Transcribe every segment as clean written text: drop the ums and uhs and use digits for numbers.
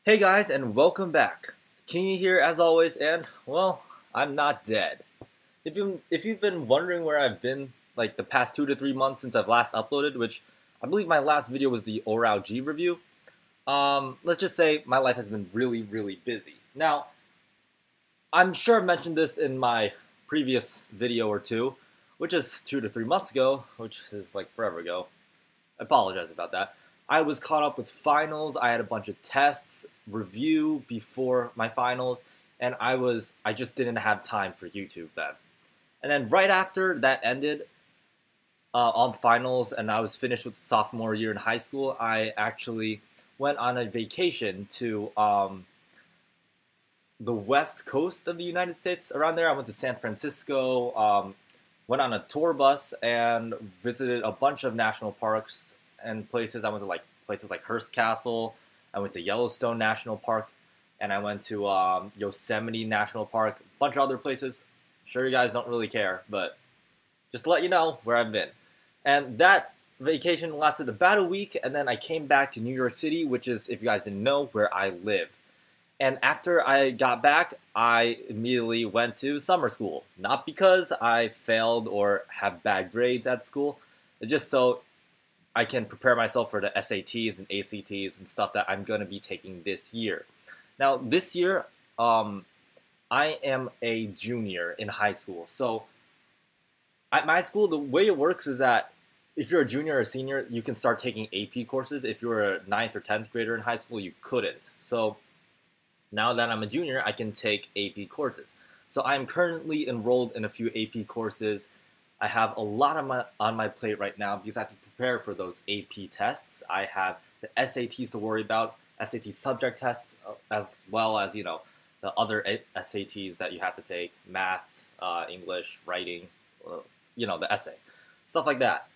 Hey guys, and welcome back. Kingy here as always, and well, I'm not dead. If you've been wondering where I've been like the past 2 to 3 months since I've last uploaded, which I believe my last video was the Oral G review, let's just say my life has been really busy. Now, I'm sure I mentioned this in my previous video or two, which is 2 to 3 months ago, which is like forever ago. I apologize about that. I was caught up with finals. I had a bunch of tests, review before my finals, and I just didn't have time for YouTube then. And then right after that ended, on finals, and I was finished with sophomore year in high school, I actually went on a vacation to the west coast of the United States. Around there, I went to San Francisco, went on a tour bus, and visited a bunch of national parks and places. I went to like places like Hearst Castle. I went to Yellowstone National Park, and I went to Yosemite National Park. A bunch of other places. I'm sure you guys don't really care, but just to let you know where I've been. And that vacation lasted about a week, and then I came back to New York City, which is, if you guys didn't know, where I live. And after I got back, I immediately went to summer school. Not because I failed or have bad grades at school, it's just so I can prepare myself for the SATs and ACTs and stuff that I'm going to be taking this year. Now, this year, I am a junior in high school. So, at my school, the way it works is that if you're a junior or a senior, you can start taking AP courses. If you were a 9th or 10th grader in high school, you couldn't. So, now that I'm a junior, I can take AP courses. So, I'm currently enrolled in a few AP courses. I have a lot on my plate right now because I have to prepare for those AP tests. I have the SATs to worry about, SAT subject tests, as well as, the other SATs that you have to take, math, English, writing, the essay, stuff like that.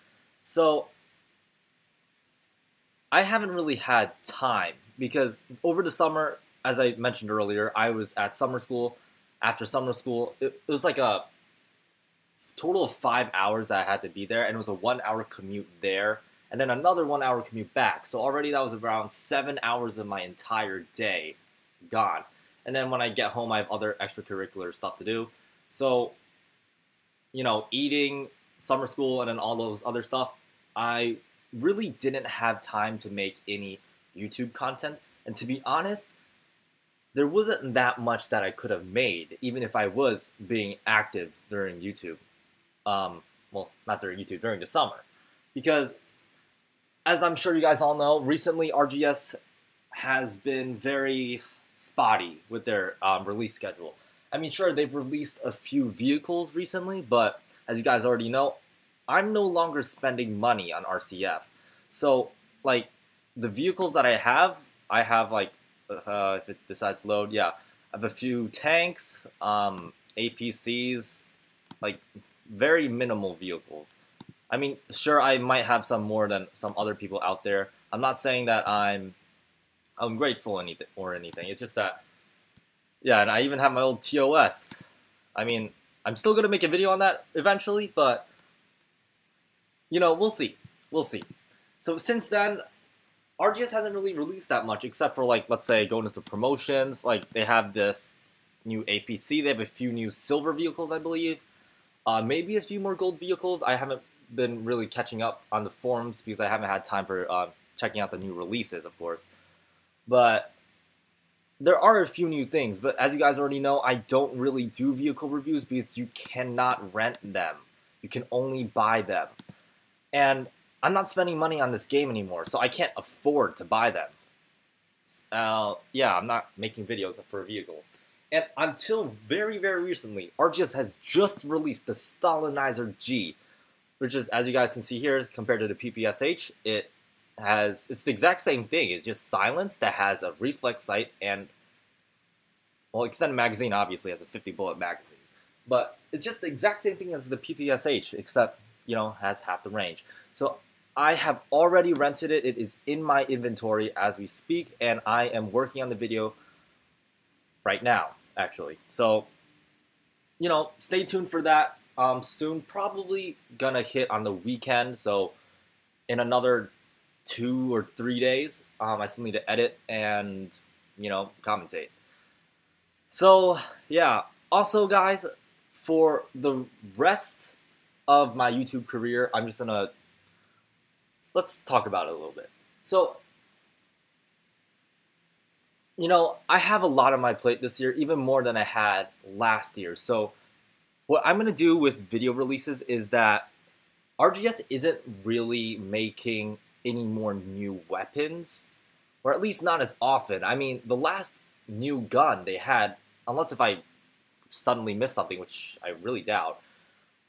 So I haven't really had time because over the summer, as I mentioned earlier, I was at summer school. After summer school, it was like a total of 5 hours that I had to be there, and it was a 1 hour commute there, and then another 1 hour commute back. So already that was around 7 hours of my entire day gone. And then when I get home, I have other extracurricular stuff to do. So, eating, summer school, and then all those other stuff, I really didn't have time to make any YouTube content. And to be honest, there wasn't that much that I could have made, even if I was being active during YouTube. Well, not during YouTube, during the summer. Because, as I'm sure you guys all know, recently RGS has been very spotty with their release schedule. I mean, sure, they've released a few vehicles recently, but as you guys already know, I'm no longer spending money on RCF. So, like, the vehicles that I have like, if it decides to load, yeah, I have a few tanks, APCs, like, very minimal vehicles. I mean, sure, I might have some more than some other people out there. I'm not saying that I'm ungrateful or anything. It's just that, yeah, and I even have my old TOS. I mean, I'm still gonna make a video on that eventually, but we'll see. We'll see. So since then, RGS hasn't really released that much, except for, like, let's say going into promotions. Like, they have this new APC. They have a few new silver vehicles, I believe. Maybe a few more gold vehicles. I haven't been really catching up on the forums because I haven't had time for checking out the new releases, of course. But there are a few new things. But as you guys already know, I don't really do vehicle reviews because you cannot rent them. You can only buy them. And I'm not spending money on this game anymore, so I can't afford to buy them. Yeah, I'm not making videos for vehicles. And until very recently, RGS has just released the Stalinizer G, which is, as you guys can see here, compared to the PPSH, it's the exact same thing. It's just silence that has a reflex sight and, well, extended magazine obviously has a 50 bullet magazine. But it's just the exact same thing as the PPSH, except, has half the range. So I have already rented it. It is in my inventory as we speak, and I am working on the video right now, actually. So, stay tuned for that. Soon, probably gonna hit on the weekend. So, in another 2 or 3 days, I still need to edit and commentate. So, yeah. Also, guys, for the rest of my YouTube career, I'm just gonna, let's talk about it a little bit. So, I have a lot on my plate this year, even more than I had last year. So, what I'm gonna do with video releases is that RGS isn't really making any more new weapons, or at least not as often. I mean, the last new gun they had, unless if I suddenly missed something, which I really doubt,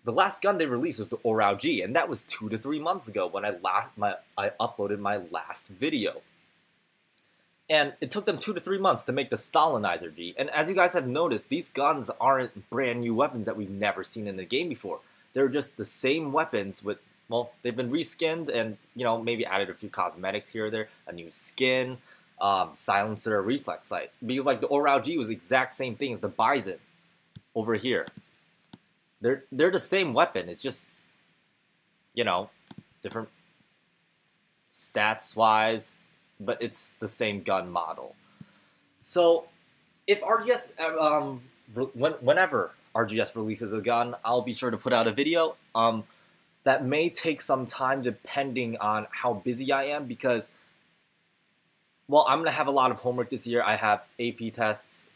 the last gun they released was the Oral G, and that was 2 to 3 months ago when I uploaded my last video. And it took them 2 to 3 months to make the Stalinizer G. And as you guys have noticed, these guns aren't brand new weapons that we've never seen in the game before. They're just the same weapons with, well, they've been reskinned and, maybe added a few cosmetics here or there, a new skin, silencer, reflex sight. Because like the Oral G was the exact same thing as the Bison over here. They're the same weapon. It's just, different stats-wise, but it's the same gun model. So, if RGS, whenever RGS releases a gun, I'll be sure to put out a video. That may take some time depending on how busy I am because, well, I'm going to have a lot of homework this year. I have AP tests,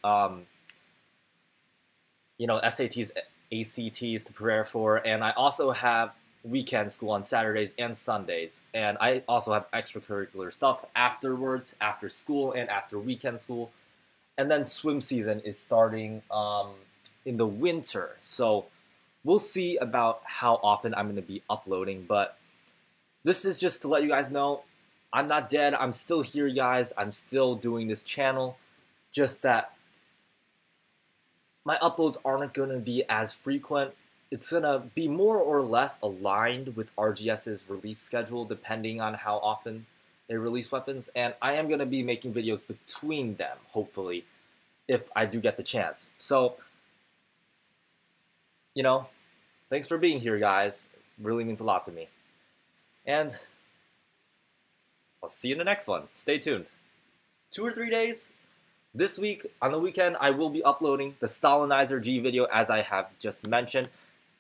SATs, ACTs to prepare for, and I also have weekend school on Saturdays and Sundays, and I also have extracurricular stuff afterwards, after school and after weekend school, and then swim season is starting in the winter, so we'll see about how often I'm going to be uploading, but this is just to let you guys know, I'm not dead, I'm still here, guys, I'm still doing this channel, just that my uploads aren't going to be as frequent. It's going to be more or less aligned with RGS's release schedule depending on how often they release weapons. And I am going to be making videos between them, hopefully, if I do get the chance. So, thanks for being here, guys. It really means a lot to me. And I'll see you in the next one. Stay tuned. 2 or 3 days. This week, on the weekend, I will be uploading the Stalinizer G video, as I have just mentioned.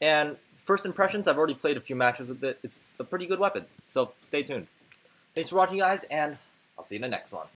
And first impressions, I've already played a few matches with it. It's a pretty good weapon, so stay tuned. Thanks for watching, guys, and I'll see you in the next one.